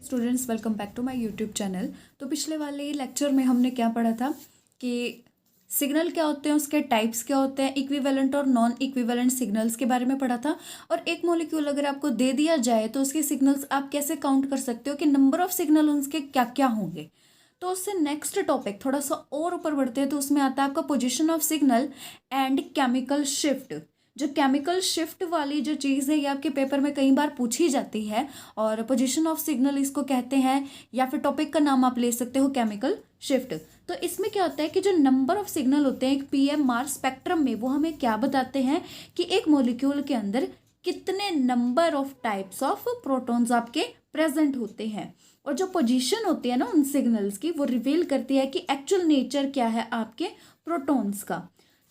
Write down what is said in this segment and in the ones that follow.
Students, welcome back to my YouTube channel. तो पिछले वाले लेक्चर में हमने क्या पढ़ा था कि सिग्नल क्या होते हैं, उसके टाइप्स क्या होते हैं, इक्विवेलेंट और नॉन इक्विवेलेंट सिग्नल्स के बारे में पढ़ा था। और एक मॉलिक्यूल अगर आपको दे दिया जाए तो उसके सिग्नल्स आप कैसे काउंट कर सकते हो कि नंबर ऑफ सिग्नल उसके क्या क्या होंगे। तो उससे नेक्स्ट टॉपिक थोड़ा सा और ऊपर बढ़ते हैं तो उसमें आता है आपका position of signal and chemical shift. जो केमिकल शिफ्ट वाली जो चीज़ है ये आपके पेपर में कई बार पूछी जाती है और पोजीशन ऑफ सिग्नल इसको कहते हैं, या फिर टॉपिक का नाम आप ले सकते हो केमिकल शिफ्ट। तो इसमें क्या होता है कि जो नंबर ऑफ सिग्नल होते हैं एक पीएमआर स्पेक्ट्रम में, वो हमें क्या बताते हैं कि एक मॉलिक्यूल के अंदर कितने number of types of protons आपके प्रेजेंट होते हैं। और जो पोजीशन होती है ना उन सिग्नल्स की, वो रिवील करती है कि एक्चुअल नेचर क्या है आपके प्रोटॉन्स का।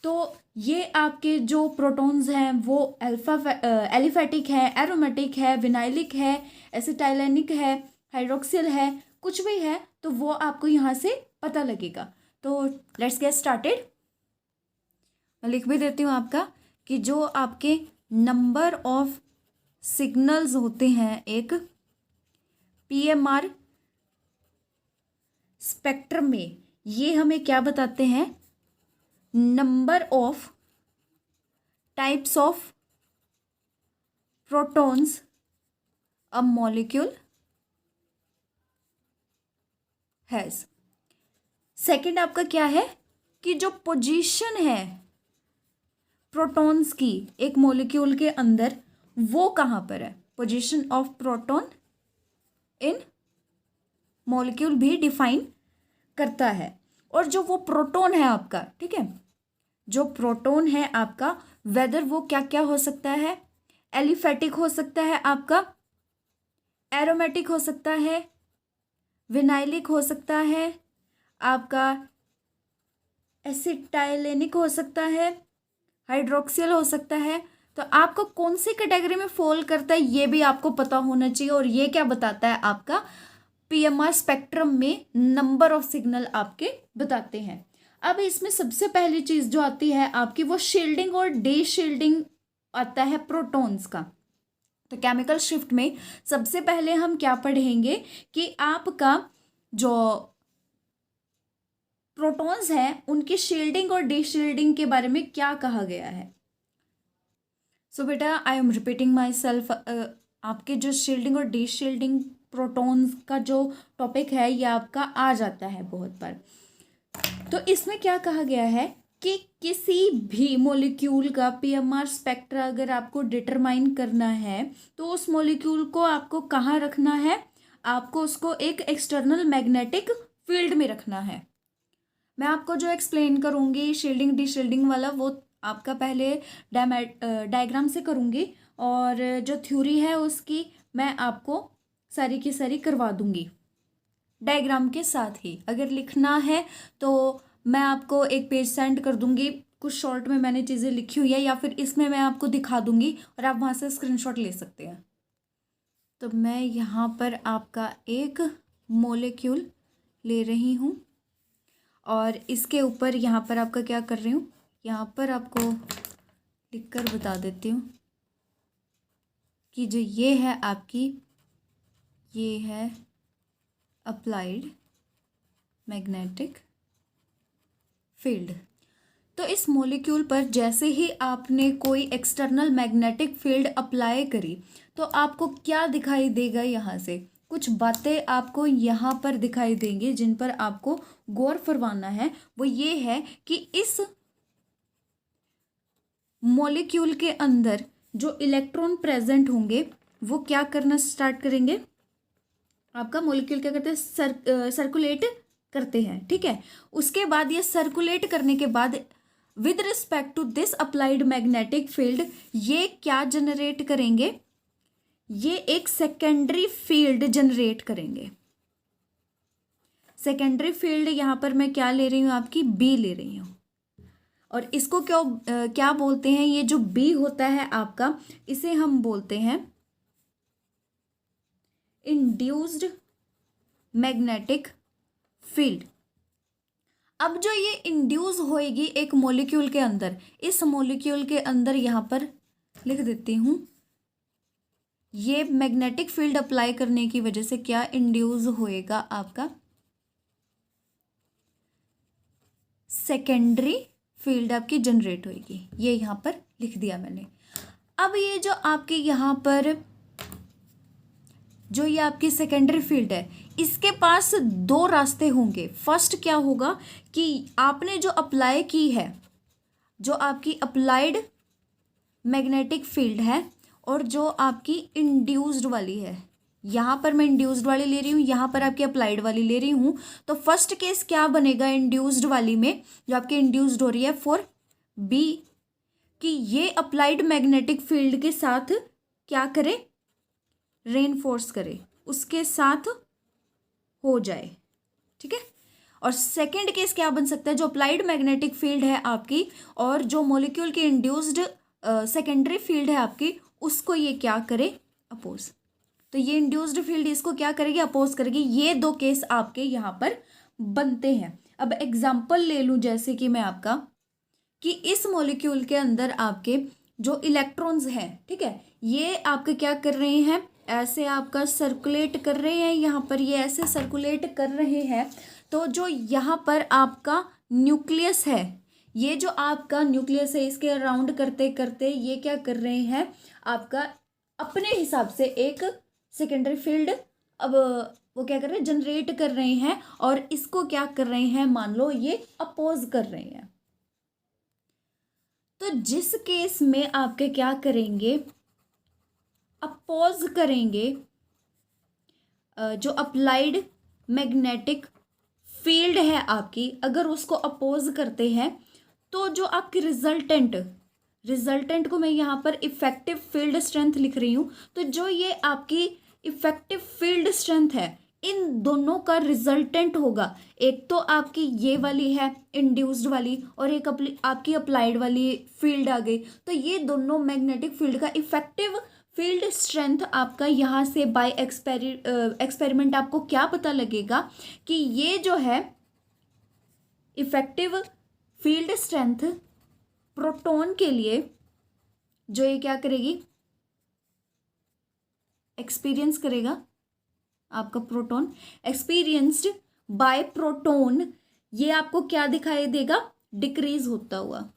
तो ये आपके जो प्रोटॉन्स हैं वो एलिफेटिक है, एरोमेटिक है, विनाइलिक है, एसिटाइलेनिक है, हाइड्रोक्सिल है, कुछ भी है तो वो आपको यहाँ से पता लगेगा। तो लेट्स गेट स्टार्टेड। मैं लिख भी देती हूँ आपका कि जो आपके नंबर ऑफ सिग्नल्स होते हैं एक पीएमआर स्पेक्ट्रम में, ये हमें क्या बताते हैं, number of types of protons a molecule has. Second आपका क्या है कि जो पोजीशन है प्रोटॉन्स की एक मॉलिक्यूल के अंदर वो कहाँ पर है, position of proton in molecule भी डिफाइन करता है। और जो वो प्रोटॉन है आपका, ठीक है, जो प्रोटॉन है आपका, वेदर वो क्या क्या हो सकता है, एलिफेटिक हो सकता है आपका, एरोमेटिक हो सकता है, विनाइलिक हो सकता है, आपका एसिटाइलेनिक हो सकता है, हाइड्रोक्सिल हो सकता है। तो आपको कौन सी कैटेगरी में फॉल करता है ये भी आपको पता होना चाहिए। और ये क्या बताता है आपका पीएमआर स्पेक्ट्रम में नंबर ऑफ सिग्नल आपके बताते हैं। अब इसमें सबसे पहली चीज जो आती है आपकी वो शील्डिंग और डे शील्डिंग आता है प्रोटॉन्स का। तो केमिकल शिफ्ट में सबसे पहले हम क्या पढ़ेंगे कि आपका जो प्रोटॉन्स हैं उनकी शील्डिंग और डे शील्डिंग के बारे में क्या कहा गया है। सो बेटा I am repeating my self, आपके जो शील्डिंग और डे शील्डिंग प्रोटॉन्स का जो टॉपिक है ये आपका आ जाता है बहुत बार। तो इसमें क्या कहा गया है कि किसी भी मॉलिक्यूल का पीएमआर स्पेक्ट्रा अगर आपको डिटरमाइन करना है तो उस मॉलिक्यूल को आपको कहाँ रखना है, आपको उसको एक एक्सटर्नल मैग्नेटिक फील्ड में रखना है। मैं आपको जो एक्सप्लेन करूँगी शील्डिंग डी शील्डिंग वाला वो आपका पहले डायग्राम से करूँगी, और जो थ्योरी है उसकी मैं आपको सारी की सारी करवा दूँगी डायग्राम के साथ ही। अगर लिखना है तो मैं आपको एक पेज सेंड कर दूँगी, कुछ शॉर्ट में मैंने चीज़ें लिखी हुई है, या फिर इसमें मैं आपको दिखा दूँगी और आप वहाँ से स्क्रीनशॉट ले सकते हैं। तो मैं यहाँ पर आपका एक मॉलिक्यूल ले रही हूँ और इसके ऊपर यहाँ पर आपका क्या कर रही हूँ, यहाँ पर आपको लिखकर बता देती हूँ कि जो ये है आपकी, ये है अप्लाइड मैग्नेटिक फील्ड। तो इस मॉलिक्यूल पर जैसे ही आपने कोई एक्सटर्नल मैग्नेटिक फील्ड अप्लाई करी तो आपको क्या दिखाई देगा, यहाँ से कुछ बातें आपको यहाँ पर दिखाई देंगी जिन पर आपको गौर फरमाना है। वो ये है कि इस मॉलिक्यूल के अंदर जो इलेक्ट्रॉन प्रेजेंट होंगे वो क्या करना स्टार्ट करेंगे, आपका मॉलिक्यूल क्या करते हैं, सर्कुलेट करते हैं, ठीक है। उसके बाद ये सर्कुलेट करने के बाद with respect to this applied magnetic field ये क्या जनरेट करेंगे, ये एक सेकेंडरी फील्ड जनरेट करेंगे। सेकेंडरी फील्ड यहाँ पर मैं क्या ले रही हूँ, आपकी बी ले रही हूँ। और इसको क्या बोलते हैं, ये जो बी होता है आपका, इसे हम बोलते हैं इंड्यूस्ड मैग्नेटिक फील्ड। अब जो ये इंड्यूस होएगी एक मॉलिक्यूल के अंदर, इस मॉलिक्यूल के अंदर यहाँ पर लिख देती हूँ ये मैग्नेटिक फील्ड अप्लाई करने की वजह से क्या इंड्यूस होएगा, आपका सेकेंडरी फील्ड आपकी जनरेट होएगी। ये यहाँ पर लिख दिया मैंने। अब ये जो आपके यहाँ पर जो ये आपकी सेकेंडरी फील्ड है, इसके पास दो रास्ते होंगे। फर्स्ट क्या होगा कि आपने जो अप्लाई की है, जो आपकी अप्लाइड मैग्नेटिक फील्ड है और जो आपकी इंड्यूस्ड वाली है, यहाँ पर मैं इंड्यूस्ड वाली ले रही हूँ, यहाँ पर आपकी अप्लाइड वाली ले रही हूँ। तो फर्स्ट केस क्या बनेगा इंड्यूस्ड वाली में, जो आपकी इंड्यूस्ड हो रही है फॉर बी, कि ये अप्लाइड मैग्नेटिक फील्ड के साथ क्या करे, रेनफोर्स करे, उसके साथ हो जाए, ठीक है। और सेकंड केस क्या बन सकता है, जो अप्लाइड मैग्नेटिक फील्ड है आपकी और जो मॉलिक्यूल की इंड्यूस्ड सेकेंडरी फील्ड है आपकी, उसको ये क्या करे, अपोज। तो ये इंड्यूस्ड फील्ड इसको क्या करेगी, अपोज करेगी। ये दो केस आपके यहाँ पर बनते हैं। अब एग्जाम्पल ले लूँ, जैसे कि मैं आपका, कि इस मॉलिक्यूल के अंदर आपके जो इलेक्ट्रॉन्स हैं, ठीक है, ये आपके क्या कर रहे हैं, ऐसे आपका सर्कुलेट कर रहे हैं, यहाँ पर ये ऐसे सर्कुलेट कर रहे हैं। तो जो यहाँ पर आपका न्यूक्लियस है, ये जो आपका न्यूक्लियस है, इसके अराउंड करते करते ये क्या कर रहे हैं, आपका अपने हिसाब से एक सेकेंडरी फील्ड अब वो क्या कर रहे हैं, जनरेट कर रहे हैं, और इसको क्या कर रहे हैं, मान लो ये अपोज कर रहे हैं। तो जिस केस में आपके क्या करेंगे, अपोज करेंगे, जो अप्लाइड मैग्नेटिक फील्ड है आपकी, अगर उसको अपोज करते हैं, तो जो आपकी रिजल्टेंट को मैं यहाँ पर इफेक्टिव फील्ड स्ट्रेंथ लिख रही हूँ। तो जो ये आपकी इफेक्टिव फील्ड स्ट्रेंथ है, इन दोनों का रिजल्टेंट होगा, एक तो आपकी ये वाली है इंड्यूस्ड वाली, और एक आपकी अप्लाइड वाली फील्ड आ गई। तो ये दोनों मैग्नेटिक फील्ड का इफेक्टिव फील्ड स्ट्रेंथ आपका यहाँ से बाय एक्सपेरिमेंट आपको क्या पता लगेगा कि ये जो है इफेक्टिव फील्ड स्ट्रेंथ प्रोटॉन के लिए, जो ये क्या करेगी, एक्सपीरियंस करेगा, आपका प्रोटॉन एक्सपीरियंस्ड बाय प्रोटॉन, ये आपको क्या दिखाई देगा, डिक्रीज होता हुआ।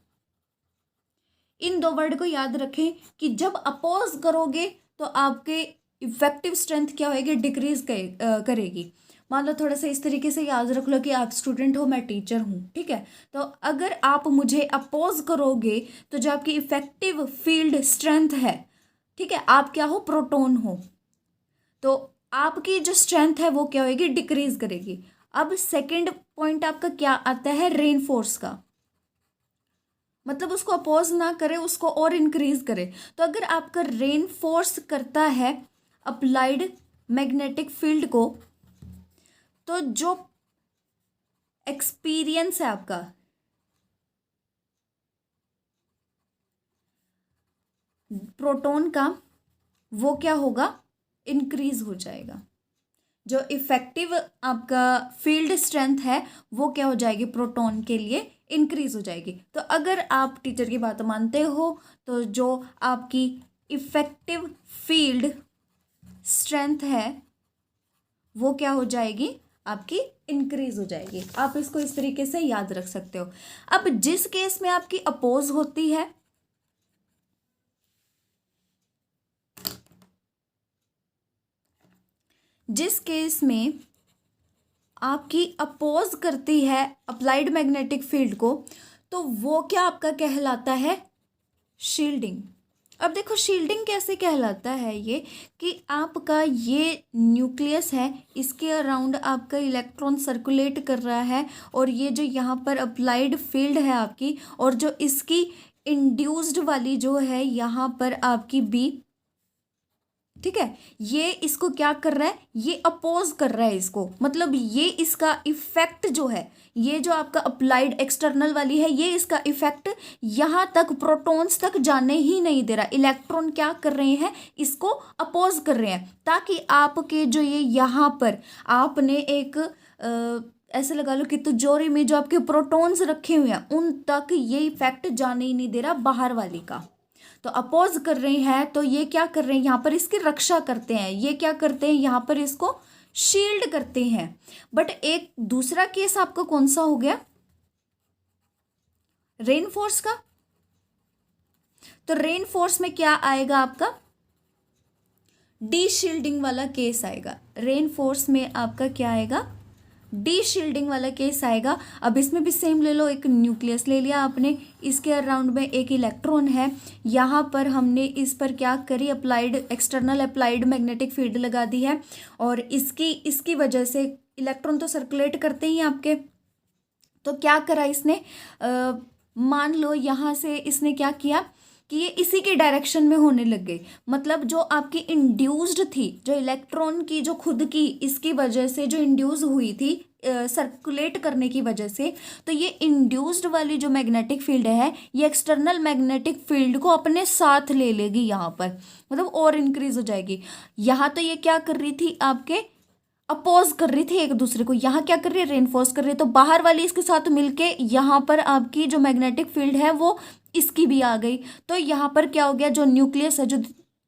इन दो वर्ड को याद रखें कि जब अपोज करोगे तो आपके इफेक्टिव स्ट्रेंथ क्या होएगी, डिक्रीज करेगी। मान लो थोड़ा सा इस तरीके से याद रख लो कि आप स्टूडेंट हो, मैं टीचर हूँ, ठीक है। तो अगर आप मुझे अपोज करोगे तो जो आपकी इफेक्टिव फील्ड स्ट्रेंथ है, ठीक है, आप क्या हो, प्रोटॉन हो, तो आपकी जो स्ट्रेंथ है वो क्या होगी, डिक्रीज करेगी। अब सेकंड पॉइंट आपका क्या आता है, रेनफोर्स का, मतलब उसको अपोज ना करे, उसको और इंक्रीज करे। तो अगर आपका रेनफोर्स करता है अप्लाइड मैग्नेटिक फील्ड को, तो जो एक्सपीरियंस है आपका प्रोटॉन का, वो क्या होगा, इंक्रीज हो जाएगा। जो इफेक्टिव आपका फील्ड स्ट्रेंथ है वो क्या हो जाएगी, प्रोटॉन के लिए इंक्रीज हो जाएगी। तो अगर आप टीचर की बात मानते हो तो जो आपकी इफेक्टिव फील्ड स्ट्रेंथ है वो क्या हो जाएगी, आपकी इंक्रीज हो जाएगी। आप इसको इस तरीके से याद रख सकते हो। अब जिस केस में आपकी अपोज होती है, जिस केस में आपकी अपोज करती है अप्लाइड मैग्नेटिक फील्ड को, तो वो क्या आपका कहलाता है, शील्डिंग। अब देखो शील्डिंग कैसे कहलाता है, ये कि आपका ये न्यूक्लियस है, इसके अराउंड आपका इलेक्ट्रॉन सर्कुलेट कर रहा है, और ये जो यहाँ पर अप्लाइड फील्ड है आपकी, और जो इसकी इंड्यूस्ड वाली जो है यहाँ पर आपकी बी, ठीक है, ये इसको क्या कर रहा है, ये अपोज कर रहा है इसको, मतलब ये इसका इफेक्ट जो है, ये जो आपका अप्लाइड एक्सटर्नल वाली है, ये इसका इफेक्ट यहाँ तक प्रोटॉन्स तक जाने ही नहीं दे रहा। इलेक्ट्रॉन क्या कर रहे हैं, इसको अपोज कर रहे हैं, ताकि आपके जो ये यहाँ पर आपने एक ऐसे लगा लो कि तिजोरी में जो आपके प्रोटॉन्स रखे हुए हैं उन तक ये इफेक्ट जाने ही नहीं दे रहा बाहर वाली का। तो अपोज कर रहे हैं तो ये क्या कर रहे हैं, यहाँ पर इसकी रक्षा करते हैं, ये क्या करते हैं, यहाँ पर इसको शील्ड करते हैं। बट एक दूसरा केस आपका कौन सा हो गया, रेनफोर्स का। तो रेनफोर्स में क्या आएगा आपका, डी शील्डिंग वाला केस आएगा। रेनफोर्स में आपका क्या आएगा, डी शील्डिंग वाला केस आएगा। अब इसमें भी सेम ले लो, एक न्यूक्लियस ले लिया आपने, इसके अराउंड में एक इलेक्ट्रॉन है, यहाँ पर हमने इस पर क्या करी, applied external applied magnetic field लगा दी है, और इसकी वजह से इलेक्ट्रॉन तो सर्कुलेट करते ही आपके। तो क्या करा इसने, मान लो यहाँ से इसने क्या किया कि ये इसी के डायरेक्शन में होने लग गई। मतलब जो आपकी इंड्यूस्ड थी, जो इलेक्ट्रॉन की जो खुद की इसकी वजह से जो इंड्यूस हुई थी सर्कुलेट करने की वजह से, तो ये इंड्यूस्ड वाली जो मैग्नेटिक फील्ड है ये एक्सटर्नल मैग्नेटिक फील्ड को अपने साथ ले लेगी यहाँ पर, मतलब और इंक्रीज हो जाएगी। यहाँ तो ये क्या कर रही थी, आपके अपोज कर रही थी एक दूसरे को, यहाँ क्या कर रही है, रेनफोर्स कर रही है। तो बाहर वाली इसके साथ मिलके यहाँ पर आपकी जो मैग्नेटिक फील्ड है वो इसकी भी आ गई। तो यहाँ पर क्या हो गया, जो न्यूक्लियस है, जो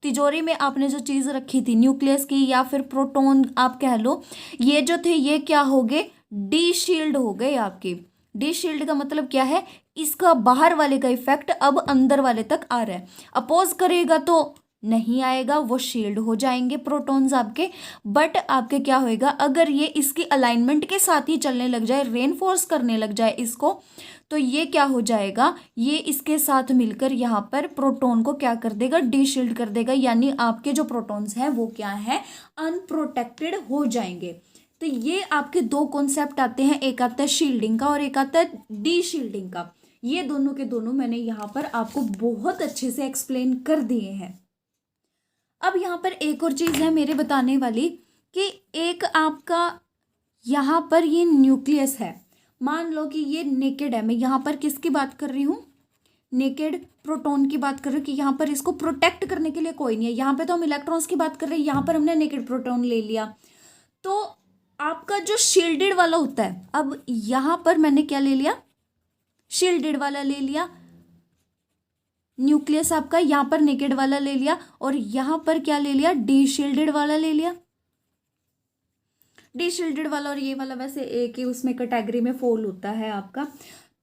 तिजोरी में आपने जो चीज़ रखी थी न्यूक्लियस की या फिर प्रोटॉन आप कह लो, ये जो थे ये क्या हो गए, डी शील्ड हो गए आपके। डी शील्ड का मतलब क्या है, इसका बाहर वाले का इफेक्ट अब अंदर वाले तक आ रहा है। अपोज करेगा तो नहीं आएगा, वो शील्ड हो जाएंगे प्रोटॉन्स आपके। बट आपके क्या होएगा, अगर ये इसकी अलाइनमेंट के साथ ही चलने लग जाए, रेनफोर्स करने लग जाए इसको, तो ये क्या हो जाएगा, ये इसके साथ मिलकर यहाँ पर प्रोटॉन को क्या कर देगा, डी शील्ड कर देगा। यानी आपके जो प्रोटॉन्स हैं वो क्या है, अनप्रोटेक्टेड हो जाएंगे। तो ये आपके दो कॉन्सेप्ट आते हैं, एक आता है शील्डिंग का और एक आता है डी शील्डिंग का। ये दोनों के दोनों मैंने यहाँ पर आपको बहुत अच्छे से एक्सप्लेन कर दिए हैं। अब यहाँ पर एक और चीज़ है मेरे बताने वाली, कि एक आपका यहाँ पर ये न्यूक्लियस है, मान लो कि ये नेकेड है। मैं यहाँ पर किसकी बात कर रही हूँ, नेकेड प्रोटॉन की बात कर रही हूँ, कि यहाँ पर इसको प्रोटेक्ट करने के लिए कोई नहीं है। यहाँ पे तो हम इलेक्ट्रॉन्स की बात कर रहे हैं, यहाँ पर हमने नेकेड प्रोटॉन ले लिया। तो आपका जो शील्डेड वाला होता है, अब यहाँ पर मैंने क्या ले लिया, शील्डेड वाला ले लिया, न्यूक्लियस आपका यहाँ पर नेकेड वाला ले लिया, और यहाँ पर क्या ले लिया, डी शील्डेड वाला ले लिया। डी शील्डेड वाला और ये वाला वैसे एक ही उसमें कैटेगरी में फॉल होता है आपका।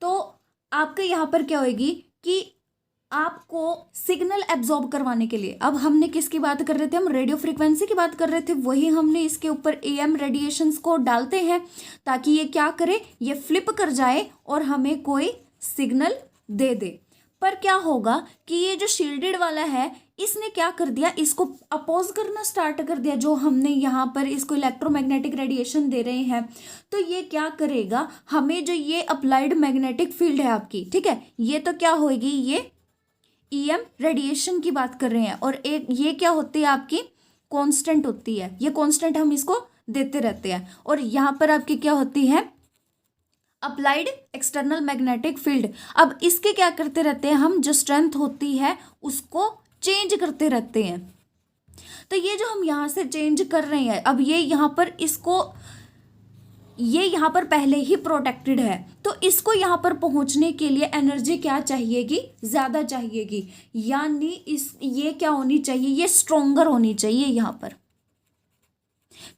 तो आपके यहाँ पर क्या होगी कि आपको सिग्नल एब्जॉर्ब करवाने के लिए, अब हमने किसकी बात कर रहे थे, हम रेडियो फ्रीक्वेंसी की बात कर रहे थे, वही हमने इसके ऊपर एएम रेडिएशंस को डालते हैं ताकि ये क्या करे, ये फ्लिप कर जाए और हमें कोई सिग्नल दे दे। पर क्या होगा कि ये जो शील्डेड वाला है इसने क्या कर दिया, इसको अपोज करना स्टार्ट कर दिया। जो हमने यहाँ पर इसको इलेक्ट्रोमैग्नेटिक रेडिएशन दे रहे हैं, तो ये क्या करेगा, हमें जो ये अप्लाइड मैग्नेटिक फील्ड है आपकी, ठीक है, ये तो क्या होगी, ये ईएम रेडिएशन की बात कर रहे हैं, और एक ये क्या होती है आपकी कांस्टेंट होती है, ये कांस्टेंट हम इसको देते रहते हैं। और यहाँ पर आपकी क्या होती है, अप्लाइड एक्सटर्नल मैग्नेटिक फील्ड। अब इसके क्या करते रहते हैं हम, जो स्ट्रेंथ होती है उसको चेंज करते रहते हैं। तो ये जो हम यहाँ से चेंज कर रहे हैं, अब ये यहाँ पर इसको, ये यहाँ पर पहले ही प्रोटेक्टेड है, तो इसको यहाँ पर पहुँचने के लिए एनर्जी क्या चाहिएगी, ज़्यादा चाहिएगी। यानी ये क्या होनी चाहिए, ये स्ट्रोंगर होनी चाहिए यहाँ पर,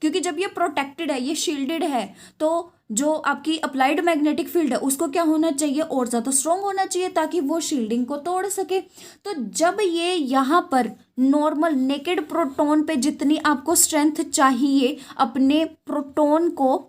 क्योंकि जब ये प्रोटेक्टेड है, ये शील्डेड है, तो जो आपकी अप्लाइड मैग्नेटिक फील्ड है उसको क्या होना चाहिए, और ज़्यादा स्ट्रॉन्ग होना चाहिए ताकि वो शील्डिंग को तोड़ सके। तो जब ये यहाँ पर नॉर्मल नेकेड प्रोटॉन पे जितनी आपको स्ट्रेंथ चाहिए अपने प्रोटॉन को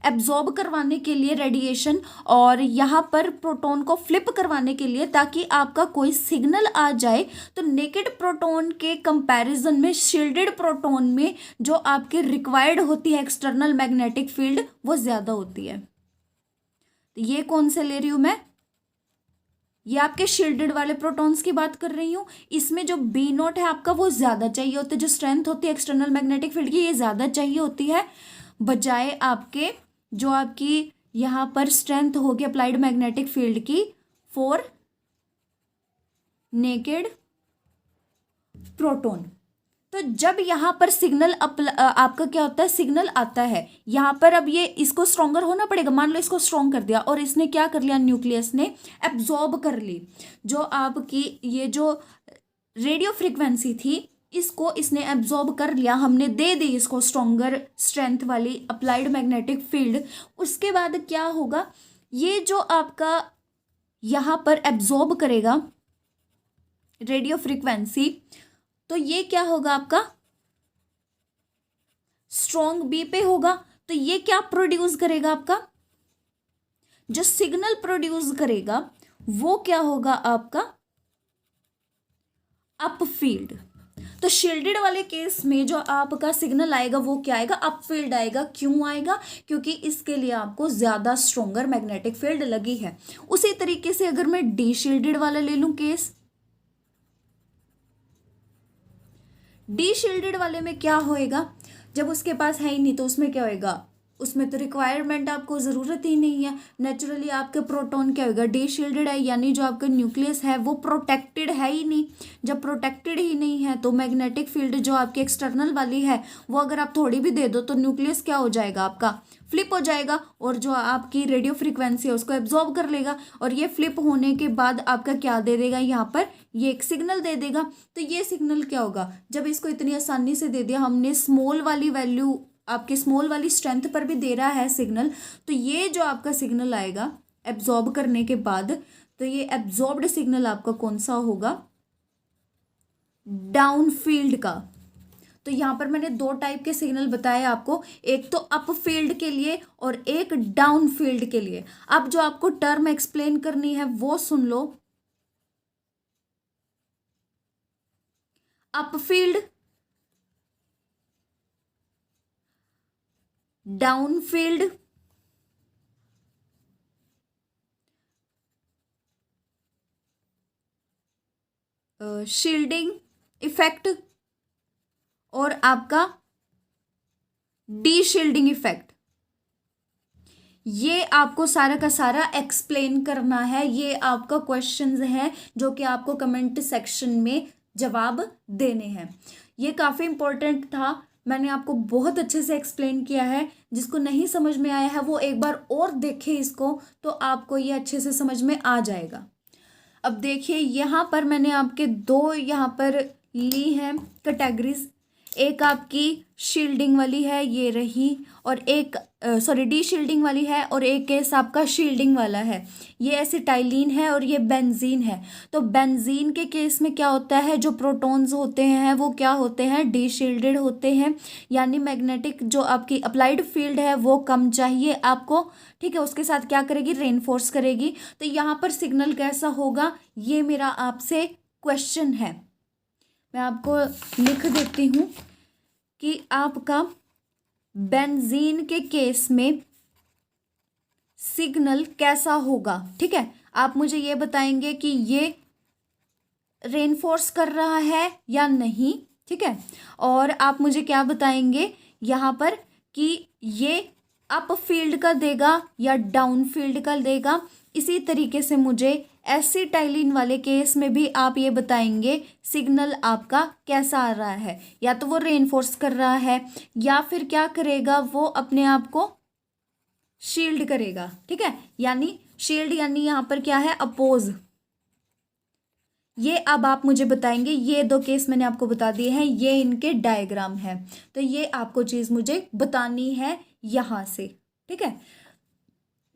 एब्जॉर्ब करवाने के लिए रेडिएशन, और यहाँ पर प्रोटॉन को फ्लिप करवाने के लिए ताकि आपका कोई सिग्नल आ जाए, तो नेकेड प्रोटॉन के कंपैरिजन में शील्डेड प्रोटॉन में जो आपके रिक्वायर्ड होती है एक्सटर्नल मैग्नेटिक फील्ड वो ज़्यादा होती है। तो ये कौन से ले रही हूँ मैं, ये आपके शील्डेड वाले प्रोटॉन्स की बात कर रही हूँ। इसमें जो बी नॉट है आपका वो ज़्यादा चाहिए होता है, जो स्ट्रेंथ होती है एक्सटर्नल मैग्नेटिक फील्ड की ये ज़्यादा चाहिए होती है, बजाय आपके जो आपकी यहाँ पर स्ट्रेंथ होगी अप्लाइड मैग्नेटिक फील्ड की फॉर नेकेड प्रोटॉन। तो जब यहाँ पर सिग्नल आपका क्या होता है, सिग्नल आता है यहाँ पर, अब ये इसको स्ट्रॉन्गर होना पड़ेगा। मान लो इसको स्ट्रॉन्ग कर दिया और इसने क्या कर लिया, न्यूक्लियस ने एब्जॉर्ब कर ली जो आपकी ये जो रेडियो फ्रिक्वेंसी थी, इसको इसने एब्जॉर्ब कर लिया, हमने दे दी इसको स्ट्रॉन्गर स्ट्रेंथ वाली अप्लाइड मैग्नेटिक फील्ड। उसके बाद क्या होगा, ये जो आपका यहाँ पर एब्जॉर्ब करेगा रेडियो फ्रिक्वेंसी, तो ये क्या होगा आपका स्ट्रॉन्ग बी पे होगा। तो ये क्या प्रोड्यूस करेगा, आपका जो सिग्नल प्रोड्यूस करेगा वो क्या होगा, आपका अप फील्ड। तो शील्डेड वाले केस में जो आपका सिग्नल आएगा वो क्या आएगा, अप फील्ड आएगा। क्यों आएगा, क्योंकि इसके लिए आपको ज्यादा स्ट्रॉन्गर मैग्नेटिक फील्ड लगी है। उसी तरीके से अगर मैं डी शील्डेड वाला ले लूं केस, डी शील्डेड वाले में क्या होएगा, जब उसके पास है ही नहीं तो उसमें क्या होएगा, उसमें तो रिक्वायरमेंट आपको ज़रूरत ही नहीं है। नेचुरली आपके प्रोटॉन क्या होगा, डी शील्डेड है, यानी जो आपका न्यूक्लियस है वो प्रोटेक्टेड है ही नहीं। जब प्रोटेक्टेड ही नहीं है तो मैग्नेटिक फील्ड जो आपकी एक्सटर्नल वाली है वो अगर आप थोड़ी भी दे दो तो न्यूक्लियस क्या हो जाएगा, आपका फ्लिप हो जाएगा और जो आपकी रेडियो फ्रिक्वेंसी है उसको एब्जॉर्ब कर लेगा। और ये फ्लिप होने के बाद आपका क्या दे देगा, यहाँ पर ये एक सिग्नल दे देगा। तो ये सिग्नल क्या होगा, जब इसको इतनी आसानी से दे दिया हमने, स्मॉल वाली वैल्यू आपके स्मॉल वाली स्ट्रेंथ पर भी दे रहा है सिग्नल, तो ये जो आपका सिग्नल आएगा एब्जॉर्ब करने के बाद, तो ये एब्जॉर्ब्ड सिग्नल आपका कौन सा होगा, डाउन फील्ड का। तो यहाँ पर मैंने दो टाइप के सिग्नल बताए आपको, एक तो अप फील्ड के लिए और एक डाउन फील्ड के लिए। अब जो आपको टर्म एक्सप्लेन करनी है वो सुन लो, up field, down field, shielding effect और आपका डी शील्डिंग इफेक्ट। ये आपको सारा का सारा एक्सप्लेन करना है। ये आपका क्वेश्चंस है जो कि आपको कमेंट सेक्शन में जवाब देने हैं। ये काफ़ी इंपॉर्टेंट था, मैंने आपको बहुत अच्छे से एक्सप्लेन किया है। जिसको नहीं समझ में आया है वो एक बार और देखे इसको, तो आपको ये अच्छे से समझ में आ जाएगा। अब देखिए यहाँ पर मैंने आपके दो यहाँ पर ली हैं कैटेगरीज, एक आपकी शील्डिंग वाली है ये रही, और एक डी शील्डिंग वाली है, और एक केस आपका शील्डिंग वाला है, ये एसिटाइलिन है और ये बेंजीन है। तो बेंजीन के केस में क्या होता है, जो प्रोटॉन्स होते हैं वो क्या होते हैं, डी शील्डेड होते हैं, यानी मैग्नेटिक जो आपकी अप्लाइड फील्ड है वो कम चाहिए आपको, ठीक है। उसके साथ क्या करेगी, रेनफोर्स करेगी। तो यहाँ पर सिग्नल कैसा होगा, ये मेरा आपसे क्वेश्चन है। मैं आपको लिख देती हूँ कि आपका बेंजीन के केस में सिग्नल कैसा होगा, ठीक है। आप मुझे ये बताएंगे कि ये रेनफोर्स कर रहा है या नहीं, ठीक है। और आप मुझे क्या बताएंगे यहाँ पर कि ये अप फील्ड का देगा या डाउन फील्ड का देगा। इसी तरीके से मुझे एसिटाइलिन वाले केस में भी आप ये बताएंगे सिग्नल आपका कैसा आ रहा है, या तो वो रेनफोर्स कर रहा है या फिर क्या करेगा, वो अपने आप को शील्ड करेगा, ठीक है। यानी शील्ड यानी यहाँ पर क्या है, अपोज। ये अब आप मुझे बताएंगे। ये दो केस मैंने आपको बता दिए हैं, ये इनके डायग्राम है, तो ये आपको चीज़ मुझे बतानी है यहाँ से, ठीक है।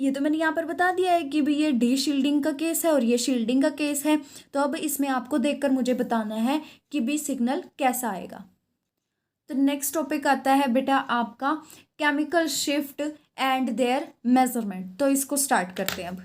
ये तो मैंने यहाँ पर बता दिया है कि भाई ये डी शील्डिंग का केस है और ये शील्डिंग का केस है। तो अब इसमें आपको देखकर मुझे बताना है कि भी सिग्नल कैसा आएगा। तो नेक्स्ट टॉपिक आता है बेटा आपका chemical shift and there measurement. तो इसको स्टार्ट करते हैं अब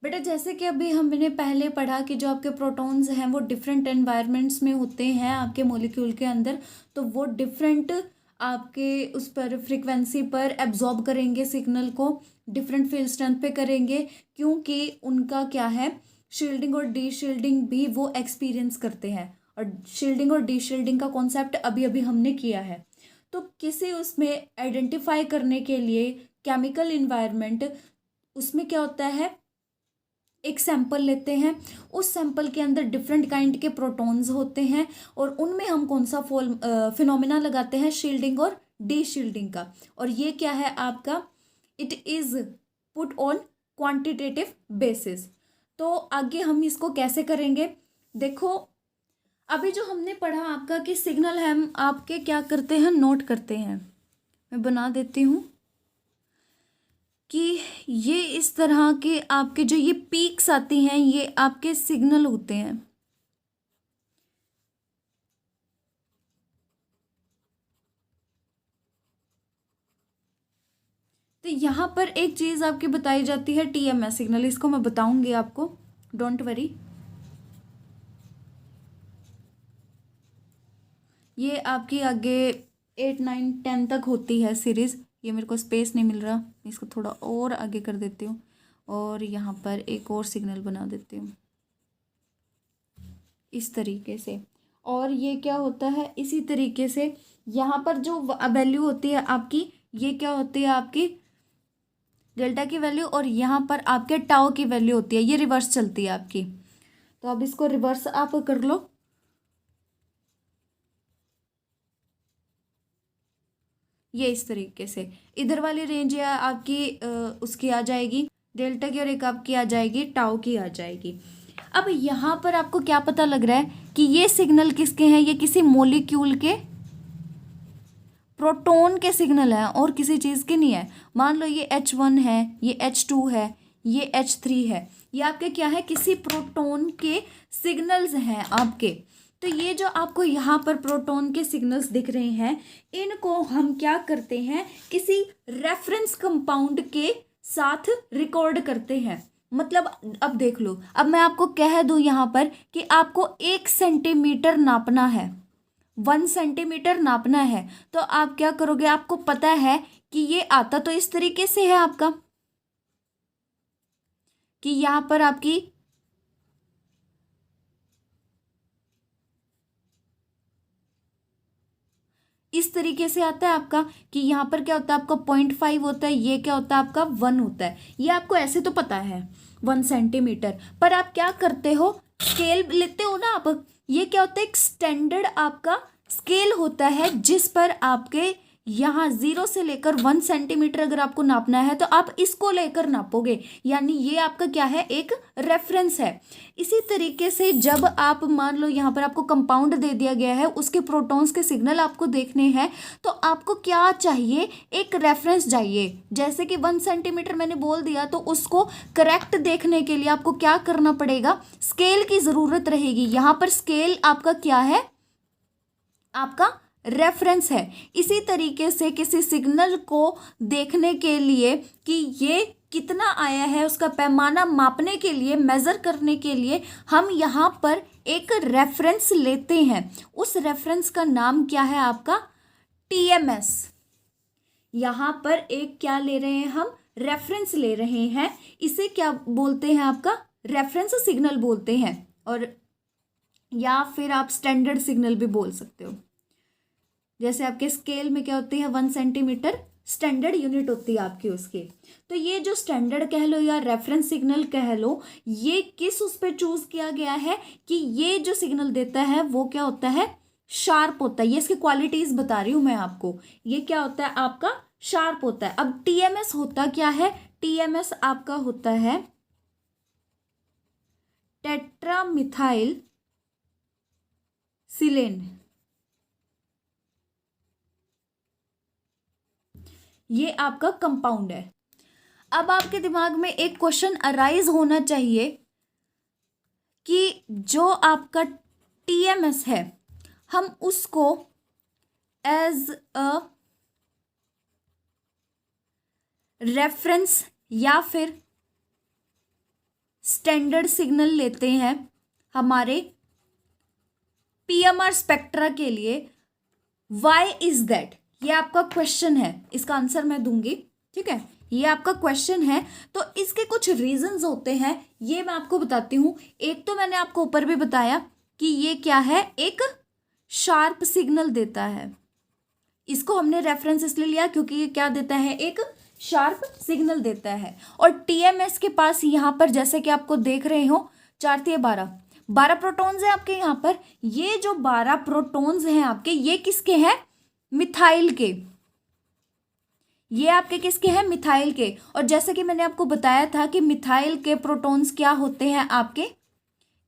बेटा। जैसे कि अभी हमने पहले पढ़ा कि जो आपके प्रोटॉन्स हैं वो डिफरेंट एनवायरनमेंट्स में होते हैं आपके मॉलिक्यूल के अंदर, तो वो डिफरेंट आपके उस पर फ्रीक्वेंसी पर एब्जॉर्ब करेंगे सिग्नल को, डिफरेंट फील्ड स्ट्रेंथ पे करेंगे, क्योंकि उनका क्या है, शील्डिंग और डी शील्डिंग भी वो एक्सपीरियंस करते हैं। और शील्डिंग और डी शील्डिंग का कॉन्सेप्ट अभी अभी हमने किया है। तो किसी उसमें आइडेंटिफाई करने के लिए केमिकल इन्वायरमेंट, उसमें क्या होता है, एक सैंपल लेते हैं, उस सैंपल के अंदर डिफरेंट काइंड के प्रोटॉन्स होते हैं और उनमें हम कौन सा फिनोमिना लगाते हैं, शील्डिंग और डी शील्डिंग का। और ये क्या है आपका, it is put on quantitative basis. तो आगे हम इसको कैसे करेंगे, देखो अभी जो हमने पढ़ा आपका कि सिग्नल हम आपके क्या करते हैं, नोट करते हैं। मैं बना देती हूँ कि ये इस तरह के आपके जो ये पीक्स आती हैं ये आपके सिग्नल होते हैं। तो यहाँ पर एक चीज़ आपकी बताई जाती है टीएमएस सिग्नल, इसको मैं बताऊंगी आपको, डोंट वरी। ये आपकी आगे 8 9 10 तक होती है सीरीज़। ये मेरे को स्पेस नहीं मिल रहा, इसको थोड़ा और आगे कर देती हूँ और यहाँ पर एक और सिग्नल बना देती हूँ इस तरीके से। और ये क्या होता है, इसी तरीके से यहाँ पर जो वैल्यू होती है आपकी, ये क्या होती है आपकी डेल्टा की वैल्यू, और यहाँ पर आपके टाउ की वैल्यू होती है, ये रिवर्स चलती है आपकी। तो अब इसको रिवर्स आप कर लो, ये इस तरीके से इधर वाली रेंज है आपकी उसकी आ जाएगी डेल्टा की, और एक आपकी आ जाएगी टाउ की आ जाएगी। अब यहाँ पर आपको क्या पता लग रहा है कि ये सिग्नल किसके हैं, ये किसी मॉलिक्यूल के प्रोटॉन के सिग्नल हैं और किसी चीज़ के नहीं है। मान लो ये H1 है, ये H2 है, ये H3 है, ये आपके क्या है, किसी प्रोटॉन के सिग्नल्स हैं आपके। तो ये जो आपको यहाँ पर प्रोटॉन के सिग्नल्स दिख रहे हैं, इनको हम क्या करते हैं, किसी रेफरेंस कंपाउंड के साथ रिकॉर्ड करते हैं। मतलब अब देख लो, अब मैं आपको कह दूं यहाँ पर कि आपको 1 सेंटीमीटर नापना है, 1 सेंटीमीटर नापना है, तो आप क्या करोगे, आपको पता है कि ये आता तो इस तरीके से है आपका, कि यहाँ पर आपकी इस तरीके से आता है आपका, कि यहाँ पर क्या होता है आपका 0.5 होता है, ये क्या होता है आपका 1 होता है। ये आपको ऐसे तो पता है 1 सेंटीमीटर, पर आप क्या करते हो, स्केल लेते हो ना आप, ये क्या होता है, एक स्टैंडर्ड आपका स्केल होता है जिस पर आपके यहाँ 0 से लेकर 1 सेंटीमीटर अगर आपको नापना है तो आप इसको लेकर नापोगे, यानी ये आपका क्या है, एक रेफरेंस है। इसी तरीके से जब आप मान लो यहाँ पर आपको कंपाउंड दे दिया गया है, उसके प्रोटॉन्स के सिग्नल आपको देखने हैं, तो आपको क्या चाहिए, एक रेफरेंस चाहिए। जैसे कि 1 सेंटीमीटर मैंने बोल दिया, तो उसको करेक्ट देखने के लिए आपको क्या करना पड़ेगा, स्केल की ज़रूरत रहेगी। यहाँ पर स्केल आपका क्या है, आपका रेफरेंस है। इसी तरीके से किसी सिग्नल को देखने के लिए कि ये कितना आया है, उसका पैमाना मापने के लिए, मेज़र करने के लिए हम यहाँ पर एक रेफरेंस लेते हैं। उस रेफरेंस का नाम क्या है आपका, टीएमएस। यहाँ पर एक क्या ले रहे हैं हम, रेफरेंस ले रहे हैं, इसे क्या बोलते हैं आपका, रेफरेंस सिग्नल बोलते हैं, और या फिर आप स्टैंडर्ड सिग्नल भी बोल सकते हो। जैसे आपके स्केल में क्या होती है, 1 सेंटीमीटर स्टैंडर्ड यूनिट होती है आपकी उसकी। तो ये जो स्टैंडर्ड कह लो या रेफरेंस सिग्नल कह लो, ये किस उस पर चूज किया गया है कि ये जो सिग्नल देता है वो क्या होता है, शार्प होता है। ये इसकी क्वालिटीज बता रही हूँ मैं आपको, ये क्या होता है आपका, शार्प होता है। अब टीएमएस होता क्या है, टीएमएस आपका होता है टेट्रामिथाइल सिलेन। ये आपका कंपाउंड है। अब आपके दिमाग में एक क्वेश्चन अराइज होना चाहिए कि जो आपका टीएमएस है, हम उसको एज अ रेफरेंस या फिर स्टैंडर्ड सिग्नल लेते हैं हमारे पीएमआर स्पेक्ट्रा के लिए। व्हाई इज दैट, ये आपका क्वेश्चन है, इसका आंसर मैं दूंगी, ठीक है, ये आपका क्वेश्चन है। तो इसके कुछ रीजंस होते हैं, ये मैं आपको बताती हूँ। एक तो मैंने आपको ऊपर भी बताया कि ये क्या है, एक शार्प सिग्नल देता है। इसको हमने रेफरेंस इसलिए लिया क्योंकि ये क्या देता है, एक शार्प सिग्नल देता है। और टीएमएस के पास यहाँ पर जैसे कि आपको देख रहे हो 4×12 प्रोटॉन्स हैं आपके यहाँ पर। ये जो 12 प्रोटॉन्स हैं आपके, ये किसके हैं? मिथाइल के। ये आपके किसके हैं? मिथाइल के। और जैसे कि मैंने आपको बताया था कि मिथाइल के प्रोटॉन्स क्या होते हैं? आपके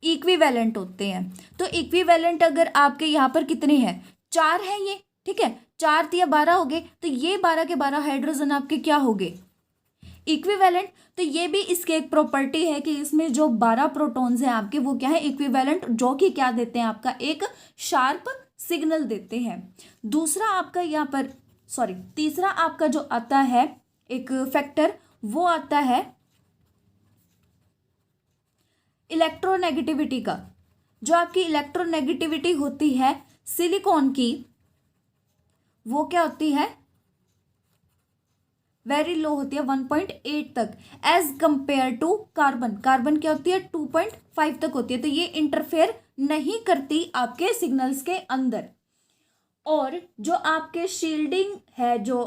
इक्विवेलेंट होते हैं। तो इक्विवेलेंट अगर आपके यहाँ पर कितने हैं? 4 हैं ये, ठीक है। 4×12 हो गए, तो ये 12 के 12 हाइड्रोजन आपके क्या हो गए? इक्विवेलेंट। तो ये भी इसके एक प्रॉपर्टी है कि इसमें जो 12 प्रोटॉन्स हैं आपके, वो क्या है? इक्विवेलेंट, जो कि क्या देते हैं? आपका एक शार्प सिग्नल देते हैं। दूसरा आपका यहाँ पर तीसरा आपका जो आता है एक फैक्टर, वो आता है इलेक्ट्रोनेगेटिविटी का। जो आपकी इलेक्ट्रोनेगेटिविटी होती है सिलिकॉन की, वो क्या होती है? वेरी लो होती है, 1.8 तक, as compare to carbon. Carbon क्या होती है? 2.5 तक होती है। तो ये इंटरफेयर नहीं करती आपके सिग्नल्स के अंदर। और जो आपके शील्डिंग है जो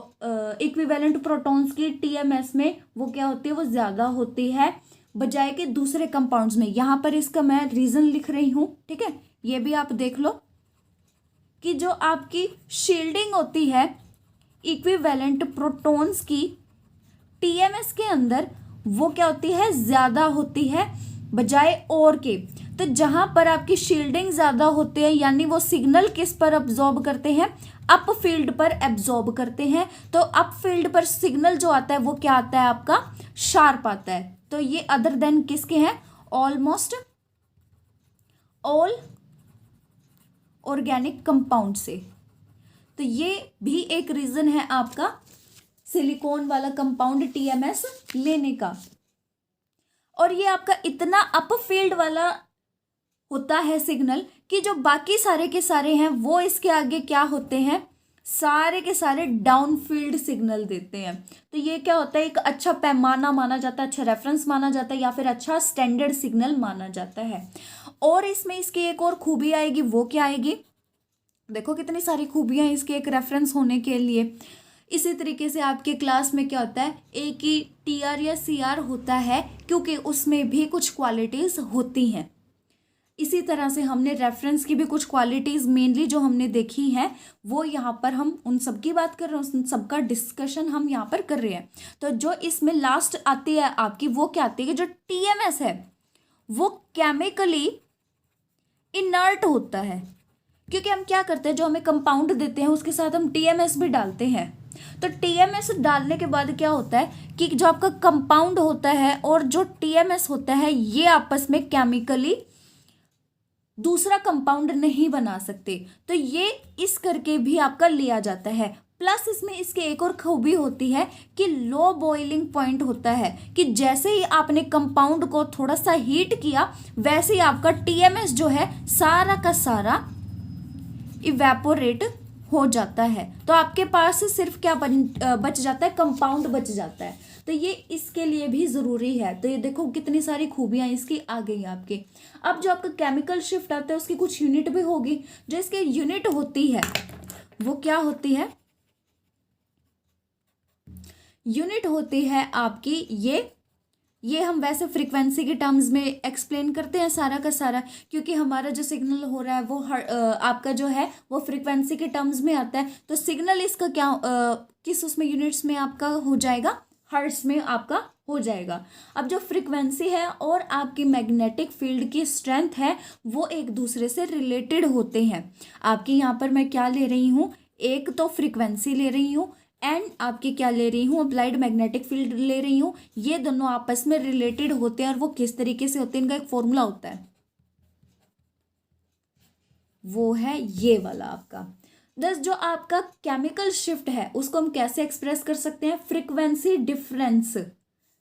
इक्विवेलेंट प्रोटॉन्स की टीएमएस में, वो क्या होती है? वो ज्यादा होती है बजाय के दूसरे कंपाउंड्स में। यहाँ पर इसका मैं रीजन लिख रही हूँ, ठीक है। ये भी आप देख लो कि जो आपकी शील्डिंग होती है इक्विवेलेंट प्रोटॉन्स की टीएमएस के अंदर, वो क्या होती है? ज्यादा होती है बजाय और के। तो जहां पर आपकी शील्डिंग ज्यादा होती है, यानी वो सिग्नल किस पर अब्जॉर्ब करते हैं? अप फील्ड पर एब्जॉर्ब करते हैं। तो अप फील्ड पर सिग्नल जो आता है वो क्या आता है? आपका शार्प आता है। तो ये अदर देन किसके हैं? ऑलमोस्ट ऑल ऑर्गेनिक कंपाउंड से। तो ये भी एक रीजन है आपका सिलिकॉन वाला कंपाउंड टीएमएस लेने का। और ये आपका इतना अप फील्ड वाला होता है सिग्नल कि जो बाकी सारे के सारे हैं वो इसके आगे क्या होते हैं? सारे के सारे डाउन फील्ड सिग्नल देते हैं। तो ये क्या होता है? एक अच्छा पैमाना माना जाता है, अच्छा रेफरेंस माना जाता है, या फिर अच्छा स्टैंडर्ड सिग्नल माना जाता है। और इसमें इसकी एक और खूबी आएगी, वो क्या आएगी? देखो कितनी सारी खूबियां हैं इसके एक रेफरेंस होने के लिए। इसी तरीके से आपके क्लास में क्या होता है? एक ही टीआर या सीआर होता है, क्योंकि उसमें भी कुछ क्वालिटीज होती हैं। इसी तरह से हमने रेफरेंस की भी कुछ क्वालिटीज मेनली जो हमने देखी हैं, वो यहाँ पर हम उन सब की बात कर रहे हैं, उन सबका डिस्कशन हम यहाँ पर कर रहे हैं। तो जो इसमें लास्ट आती है आपकी, वो क्या आती है कि जो टीएमएस है वो केमिकली इनर्ट होता है। क्योंकि हम क्या करते हैं, जो हमें कंपाउंड देते हैं उसके साथ हम टीएमएस भी डालते हैं। तो टीएमएस डालने के बाद क्या होता है कि जो आपका कंपाउंड होता है और जो टीएमएस होता है, ये आपस में केमिकली दूसरा कंपाउंड नहीं बना सकते। तो ये इस करके भी आपका लिया जाता है। प्लस इसमें इसके एक और खूबी होती है कि लो बॉइलिंग पॉइंट होता है, कि जैसे ही आपने कंपाउंड को थोड़ा सा हीट किया, वैसे ही आपका टीएमएस जो है सारा का सारा इवेपोरेट हो जाता है। तो आपके पास सिर्फ क्या बच जाता है? कंपाउंड बच जाता है। तो ये इसके लिए भी ज़रूरी है। तो ये देखो कितनी सारी खूबियाँ इसकी आ गई आपके। अब जो आपका केमिकल शिफ्ट आता है उसकी कुछ यूनिट भी होगी। जो इसकी यूनिट होती है वो क्या होती है? यूनिट होती है आपकी ये हम वैसे फ्रीक्वेंसी के टर्म्स में एक्सप्लेन करते हैं सारा का सारा, क्योंकि हमारा जो सिग्नल हो रहा है वो आपका जो है वो फ्रीक्वेंसी के टर्म्स में आता है। तो सिग्नल इसका क्या किस उसमें यूनिट्स में आपका हो जाएगा? हर्ट्ज में आपका हो जाएगा। अब जो फ्रीक्वेंसी है और आपकी मैग्नेटिक फील्ड की स्ट्रेंथ है वो एक दूसरे से रिलेटेड होते हैं। आपकी यहाँ पर मैं क्या ले रही हूँ? एक तो फ्रीक्वेंसी ले रही हूँ एंड आपकी क्या ले रही हूँ? अप्लाइड मैग्नेटिक फील्ड ले रही हूँ। ये दोनों आपस में रिलेटेड होते हैं। और वो किस तरीके से होते हैं? इनका एक फॉर्मूला होता है, वो है ये वाला आपका। दस जो आपका केमिकल शिफ्ट है उसको हम कैसे एक्सप्रेस कर सकते हैं? फ्रीक्वेंसी डिफरेंस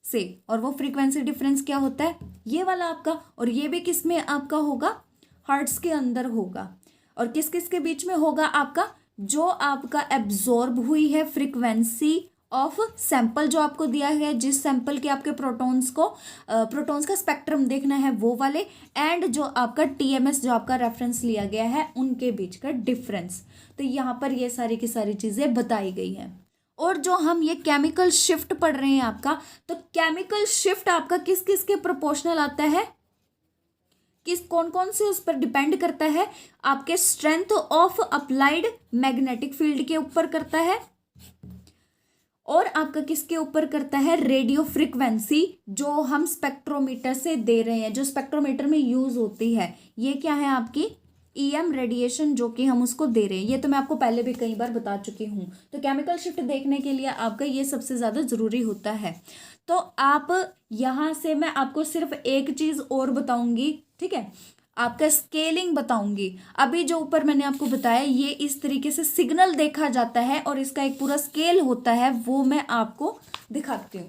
से। और वो फ्रीक्वेंसी डिफरेंस क्या होता है? ये वाला आपका। और ये भी किस में आपका होगा? हर्ट्ज के अंदर होगा। और किस किस के बीच में होगा आपका? जो आपका एब्जॉर्ब हुई है फ्रीक्वेंसी ऑफ सैंपल जो आपको दिया है, जिस सैंपल के आपके प्रोटॉन्स का स्पेक्ट्रम देखना है वो वाले, एंड जो आपका टीएमएस जो आपका रेफरेंस लिया गया है, उनके बीच का डिफरेंस। तो यहाँ पर ये सारी की सारी चीज़ें बताई गई हैं। और जो हम ये केमिकल शिफ्ट पढ़ रहे हैं आपका, तो केमिकल शिफ्ट आपका किस किस के प्रोपोर्शनल आता है, किस कौन कौन से उस पर डिपेंड करता है, आपके strength of applied magnetic field के ऊपर करता है, और आपका किसके ऊपर करता है, रेडियो फ्रीक्वेंसी जो हम स्पेक्ट्रोमीटर से दे रहे हैं, जो स्पेक्ट्रोमीटर में यूज होती है, ये क्या है आपकी ईएम रेडिएशन जो कि हम उसको दे रहे हैं। ये तो मैं आपको पहले भी कई बार बता चुकी हूँ। तो केमिकल शिफ्ट देखने के लिए आपका ये सबसे ज़्यादा ज़रूरी होता है। तो आप यहाँ से मैं आपको सिर्फ एक चीज़ और बताऊंगी, ठीक है, आपका स्केलिंग बताऊंगी। अभी जो ऊपर मैंने आपको बताया ये इस तरीके से सिग्नल देखा जाता है और इसका एक पूरा स्केल होता है, वो मैं आपको दिखाती हूँ।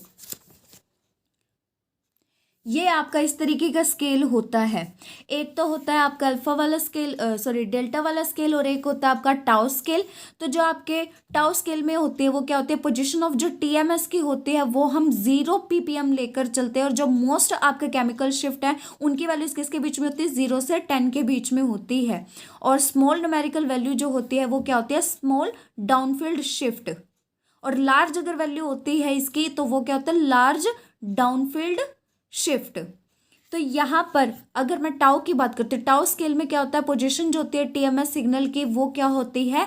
ये आपका इस तरीके का स्केल होता है। एक तो होता है आपका अल्फा वाला स्केल, डेल्टा वाला स्केल, और एक होता है आपका टाउ स्केल। तो जो आपके टाउ स्केल में होते हैं वो क्या होते हैं, पोजीशन ऑफ जो टीएमएस की होती है वो हम 0 ppm लेकर चलते हैं, और जो मोस्ट आपका केमिकल शिफ्ट है उनकी वैल्यूज किसके बीच में होती है, 0 से 10 के बीच में होती है। और स्मॉल न्यूमेरिकल वैल्यू जो होती है वो क्या होती है, स्मॉल डाउनफील्ड शिफ्ट। और लार्ज अगर वैल्यू होती है इसकी तो वो क्या होता है, लार्ज डाउनफील्ड शिफ्ट। तो यहाँ पर अगर मैं टाउ की बात करती हूँ, टाउ स्केल में क्या होता है, पोजीशन जो होती है टीएमएस सिग्नल की वो क्या होती है,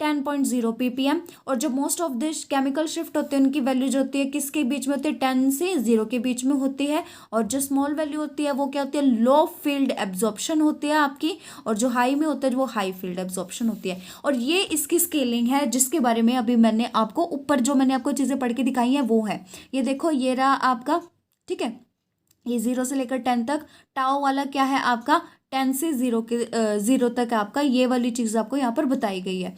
10.0 ppm। और जो most of this chemical shift होते हैं उनकी वैल्यू जो होती है किसके बीच में होती है, 10 से 0 के बीच में होती है। और जो स्मॉल वैल्यू होती है वो क्या होती है, लो फील्ड एब्जॉर्प्शन होती है आपकी, और जो हाई में होता है वो हाई फील्ड एब्जॉर्प्शन होती है। और ये इसकी स्केलिंग है जिसके बारे में अभी मैंने आपको ऊपर जो मैंने आपको चीज़ें पढ़ के दिखाई हैं वो है। ये देखो ये रहा आपका, ठीक है, ये 0 से लेकर 10 तक। टाओ वाला क्या है आपका, 10 से 0 तक आपका ये वाली चीज़ आपको यहाँ पर बताई गई है।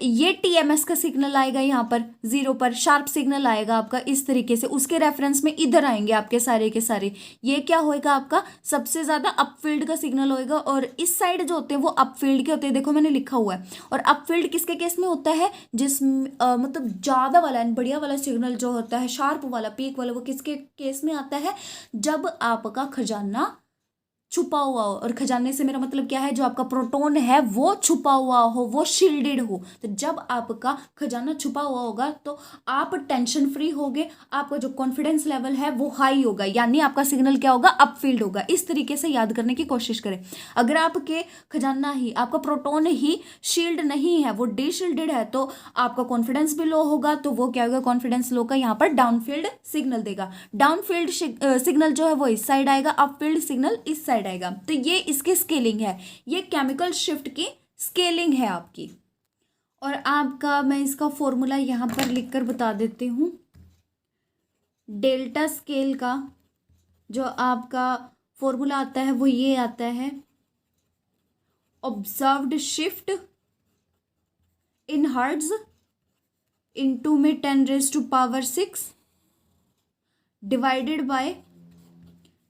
ये टीएमएस का सिग्नल आएगा यहाँ पर 0 पर, शार्प सिग्नल आएगा आपका इस तरीके से, उसके रेफरेंस में इधर आएंगे आपके सारे के सारे। ये क्या होएगा आपका, सबसे ज़्यादा अपफील्ड का सिग्नल होएगा, और इस साइड जो होते हैं वो अपफील्ड के होते हैं, देखो मैंने लिखा हुआ है। और अपफील्ड किसके केस में होता है, जिस मतलब ज़्यादा वाला बढ़िया वाला सिग्नल जो होता है, शार्प वाला पीक वाला, वो किसके केस में आता है, जब आपका खजाना छुपा हुआ हो। और खजाने से मेरा मतलब क्या है, जो आपका प्रोटॉन है वो छुपा हुआ हो, वो शील्डेड हो। तो जब आपका खजाना छुपा हुआ होगा तो आप टेंशन फ्री होगे, आपका जो कॉन्फिडेंस लेवल है वो हाई होगा, यानी आपका सिग्नल क्या होगा, अपफील्ड होगा। इस तरीके से याद करने की कोशिश करें। अगर आपके खजाना ही, आपका प्रोटॉन ही शील्ड नहीं है, वो डीशील्डेड है, तो आपका कॉन्फिडेंस भी लो होगा, तो वो क्या होगा, कॉन्फिडेंस लो का यहाँ पर डाउनफील्ड सिग्नल देगा। डाउनफील्ड सिग्नल जो है वो इस साइड आएगा, अपफील्ड सिग्नल इस साइड आएगा। तो ये इसकी स्केलिंग है, ये केमिकल शिफ्ट की स्केलिंग है आपकी। और आपका मैं इसका फॉर्मूला यहां पर लिखकर बता देती हूं। डेल्टा स्केल का जो आपका फॉर्मूला आता है वो ये आता है, observed shift in hertz into में 10⁻⁶ डिवाइडेड बाय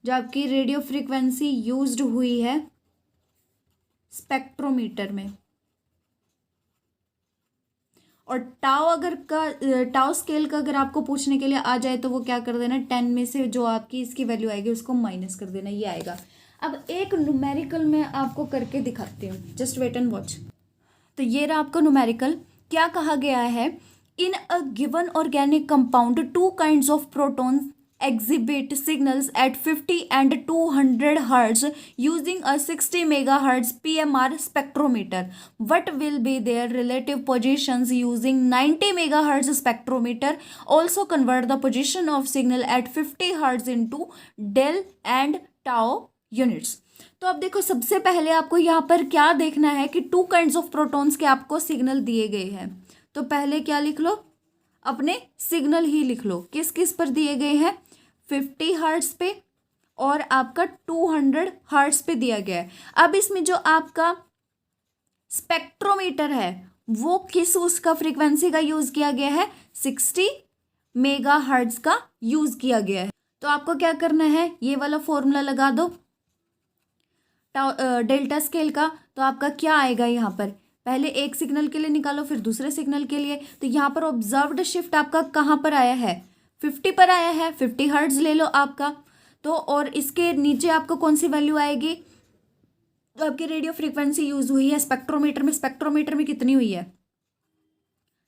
जो आपकी रेडियो फ्रीक्वेंसी यूज्ड हुई है स्पेक्ट्रोमीटर में। और टाउ स्केल का अगर आपको पूछने के लिए आ जाए तो वो क्या कर देना, 10 में से जो आपकी इसकी वैल्यू आएगी उसको माइनस कर देना, ये आएगा। अब एक न्यूमेरिकल मैं आपको करके दिखाती हूँ, जस्ट वेट एंड वॉच। तो ये रहा आपका न्यूमेरिकल। क्या कहा गया है, in a given organic compound 2 kinds of protons exhibit signals at 50 and 200 hertz using a 60 megahertz PMR spectrometer. What will be their relative positions using 90 megahertz spectrometer? Also convert the position of signal at 50 hertz into del and tau units. तो अब देखो, सबसे पहले आपको यहाँ पर क्या देखना है कि 2 kinds of protons के आपको सिग्नल दिए गए हैं। तो पहले क्या लिख लो, अपने सिग्नल ही लिख लो, किस किस पर दिए गए हैं, 50 हर्ट्ज पे और आपका 200 हर्ट्ज पे दिया गया है। अब इसमें जो आपका स्पेक्ट्रोमीटर है वो किस उसका फ्रीक्वेंसी का यूज किया गया है, 60 मेगा हर्ट्ज का यूज किया गया है। तो आपको क्या करना है, ये वाला फॉर्मूला लगा दो डेल्टा स्केल का। तो आपका क्या आएगा, यहाँ पर पहले एक सिग्नल के लिए निकालो फिर दूसरे सिग्नल के लिए। तो यहाँ पर ऑब्जर्व्ड शिफ्ट आपका कहाँ पर आया है, 50 पर आया है, 50 हर्ट्ज ले लो आपका। तो और इसके नीचे आपको कौन सी वैल्यू आएगी, तो आपकी रेडियो फ्रीक्वेंसी यूज हुई है स्पेक्ट्रोमीटर में। स्पेक्ट्रोमीटर में कितनी हुई है,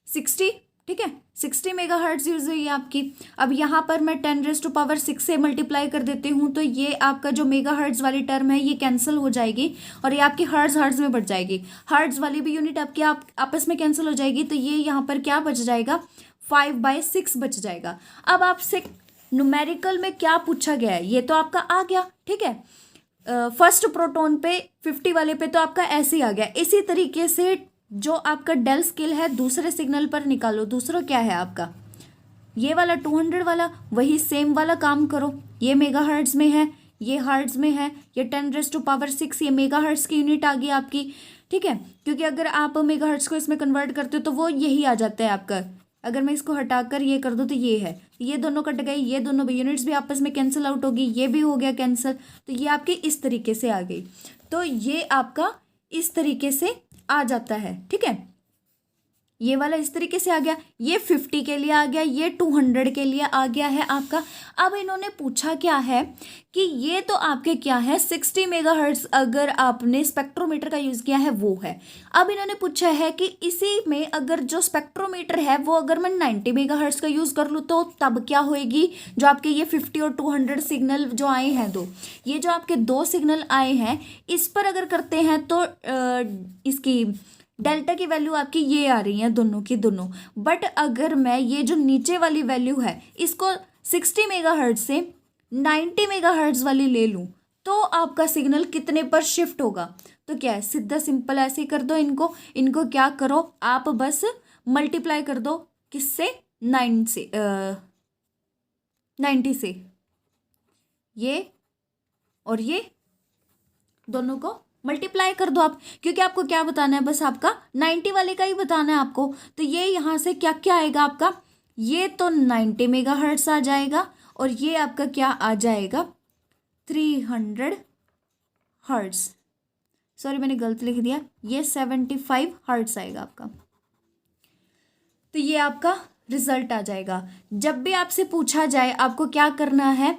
60। ठीक है, 60 मेगाहर्ट्ज़ यूज़ हुई है आपकी। अब यहाँ पर मैं 10⁻6 से मल्टीप्लाई कर देती हूँ, तो ये आपका जो मेगाहर्ट्ज़ वाली टर्म है ये कैंसिल हो जाएगी और ये आपकी हर्ट्ज़ में बढ़ जाएगी। हर्ट्ज़ वाली भी यूनिट आपकी आपस में कैंसिल हो जाएगी, तो ये यहाँ पर क्या बच जाएगा, 5/6 बच जाएगा। अब आपसे न्यूमेरिकल में क्या पूछा गया है ये तो आपका आ गया, ठीक है। फर्स्ट प्रोटॉन पे 50 वाले पे तो आपका ऐसे ही आ गया। इसी तरीके से जो आपका डेल स्केल है दूसरे सिग्नल पर निकालो। दूसरा क्या है आपका, ये वाला 200 वाला, वही सेम वाला काम करो। ये मेगाहर्ट्ज़ में है, ये हर्ट्ज़ में है, ये 10⁻6 ये मेगाहर्ट्ज़ की यूनिट आ गई आपकी, ठीक है। क्योंकि अगर आप मेगाहर्ट्ज़ को इसमें कन्वर्ट करते हो तो वो यही आ जाता है आपका। अगर मैं इसको हटाकर ये कर दूँ तो ये है, ये दोनों कट गए, ये दोनों यूनिट्स भी आपस में कैंसिल आउट होगी, ये भी हो गया कैंसिल, तो ये आपकी इस तरीके से आ गई। तो ये आपका इस तरीके से आ जाता है, ठीक है। ये वाला इस तरीके से आ गया, ये 50 के लिए आ गया, ये 200 के लिए आ गया है आपका। अब इन्होंने पूछा क्या है कि ये तो आपके क्या है 60 मेगाहर्ट्ज़ अगर आपने स्पेक्ट्रोमीटर का यूज़ किया है वो है। अब इन्होंने पूछा है कि इसी में अगर जो स्पेक्ट्रोमीटर है वो अगर मैं 90 मेगाहर्ट्ज़ का यूज़ कर लूँ तो तब क्या होएगी। जो आपके ये 50 और 200 सिग्नल जो आए हैं दो, ये जो आपके दो सिग्नल आए हैं इस पर अगर करते हैं तो इसकी डेल्टा की वैल्यू आपकी ये आ रही है दोनों की दोनों। बट अगर मैं ये जो नीचे वाली वैल्यू है इसको 60 मेगाहर्ट्ज़ से 90 मेगाहर्ट्ज़ वाली ले लूँ तो आपका सिग्नल कितने पर शिफ्ट होगा। तो क्या है, सीधा सिंपल ऐसे ही कर दो, इनको क्या करो आप बस मल्टीप्लाई कर दो, किससे, 90 से, ये और ये दोनों को मल्टीप्लाई कर दो आप, क्योंकि आपको क्या बताना है, बस आपका 90 वाले का ही बताना है आपको। तो ये यहाँ से क्या क्या आएगा आपका, ये तो 90 मेगाहर्ट्ज़ आ जाएगा और ये आपका क्या आ जाएगा 300 हर्ट्ज़। सॉरी मैंने गलत लिख दिया, ये 75 हर्ट्ज़ आएगा आपका। तो ये आपका रिजल्ट आ जाएगा। जब भी आपसे पूछा जाए आपको क्या करना है,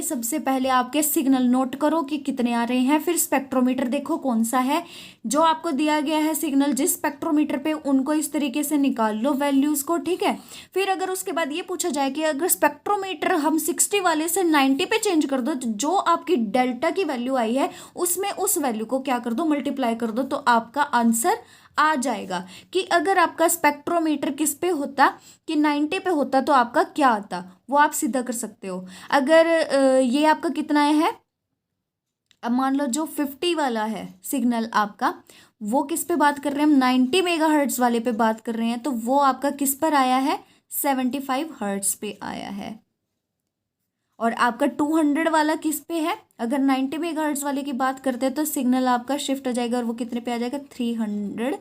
सबसे पहले आपके सिग्नल नोट करो कि कितने आ रहे हैं, फिर स्पेक्ट्रोमीटर देखो कौन सा है जो आपको दिया गया है सिग्नल जिस स्पेक्ट्रोमीटर पे, उनको इस तरीके से निकाल लो वैल्यूज़ को, ठीक है। फिर अगर उसके बाद ये पूछा जाए कि अगर स्पेक्ट्रोमीटर हम 60 वाले से 90 पे चेंज कर दो तो जो आपकी डेल्टा की वैल्यू आई है उसमें उस वैल्यू को क्या कर दो, मल्टीप्लाई कर दो, तो आपका आंसर आ जाएगा। कि अगर आपका स्पेक्ट्रोमीटर किस पे होता कि 90 पे होता तो आपका क्या आता, वो आप सीधा कर सकते हो। अगर ये आपका कितना है, अब मान लो जो 50 वाला है सिग्नल आपका, वो किस पे बात कर रहे हैं हम, 90 मेगाहर्ट्ज़ वाले पे बात कर रहे हैं, तो वो आपका किस पर आया है, 75 हर्ट्ज़ पे आया है। और आपका 200 वाला किस पे है, अगर 90 मेगाहर्ट्ज़ वाले की बात करते हैं तो सिग्नल आपका शिफ्ट हो जाएगा और वो कितने पे आ जाएगा, 300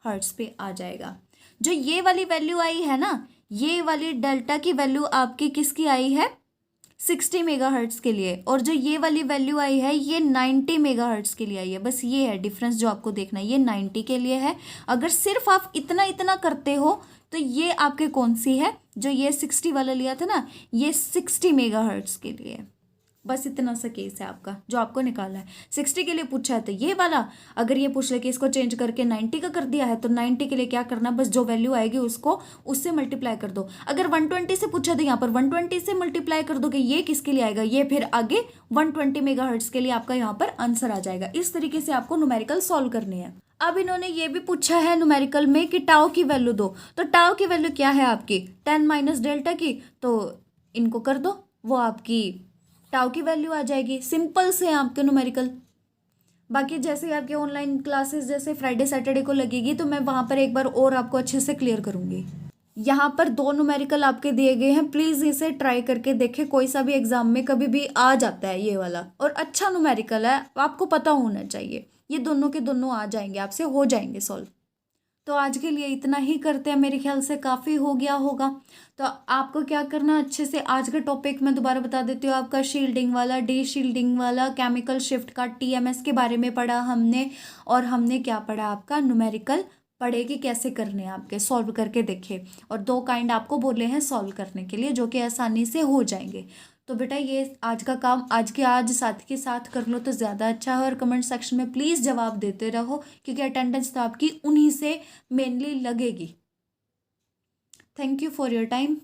हर्ट्ज़ पे आ जाएगा। जो ये वाली वैल्यू आई है ना, ये वाली डेल्टा की वैल्यू आपकी किसकी आई है, 60 मेगाहर्ट्ज़ के लिए, और जो ये वाली वैल्यू आई है ये 90 मेगाहर्ट्ज़ के लिए आई है। बस ये है डिफरेंस जो आपको देखना है, ये 90 के लिए है। अगर सिर्फ आप इतना इतना करते हो तो ये आपके कौन सी है, जो ये 60 वाला लिया था ना, ये 60 मेगाहर्ट्ज़ के लिए है। बस इतना सा केस है आपका जो आपको निकालना है। 60 के लिए पूछा है तो ये वाला, अगर ये पूछ ले कि इसको चेंज करके 90 का कर दिया है तो 90 के लिए क्या करना, बस जो वैल्यू आएगी उसको उससे मल्टीप्लाई कर दो। अगर 120 से पूछा तो यहाँ पर 120 से मल्टीप्लाई कर दो कि ये किसके लिए आएगा, ये फिर आगे 120 मेगाहर्ट्ज़ के लिए आपका यहाँ पर आंसर आ जाएगा। इस तरीके से आपको न्यूमेरिकल सॉल्व करने हैं। अब इन्होंने ये भी पूछा है न्यूमेरिकल में कि टाउ की वैल्यू दो, तो टाउ की वैल्यू क्या है आपकी 10 माइनस डेल्टा की, तो इनको कर दो, वो आपकी टाउ की वैल्यू आ जाएगी। सिंपल से आपके न्यूमेरिकल। बाकी जैसे आपके ऑनलाइन क्लासेस जैसे फ्राइडे सैटरडे को लगेगी तो मैं वहाँ पर एक बार और आपको अच्छे से क्लियर करूँगी। यहाँ पर 2 न्यूमेरिकल आपके दिए गए हैं, प्लीज़ इसे ट्राई करके देखें। कोई सा भी एग्जाम में कभी भी आ जाता है ये वाला, और अच्छा न्यूमेरिकल है, आपको पता होना चाहिए। ये दोनों के दोनों आ जाएंगे, आपसे हो जाएंगे सॉल्व। तो आज के लिए इतना ही करते हैं, मेरे ख्याल से काफ़ी हो गया होगा। तो आपको क्या करना, अच्छे से आज का टॉपिक मैं दोबारा बता देती हूँ। आपका शील्डिंग वाला, डे शील्डिंग वाला, केमिकल शिफ्ट का, टीएमएस के बारे में पढ़ा हमने, और हमने क्या पढ़ा, आपका न्यूमेरिकल पढ़े कि कैसे करने हैं आपके, सॉल्व करके देखे। और 2 काइंड आपको बोले हैं सॉल्व करने के लिए जो कि आसानी से हो जाएंगे। तो बेटा ये आज का काम आज साथ के साथ कर लो तो ज़्यादा अच्छा है। और कमेंट सेक्शन में प्लीज़ जवाब देते रहो, क्योंकि अटेंडेंस तो आपकी उन्हीं से मेनली लगेगी। Thank you for your time.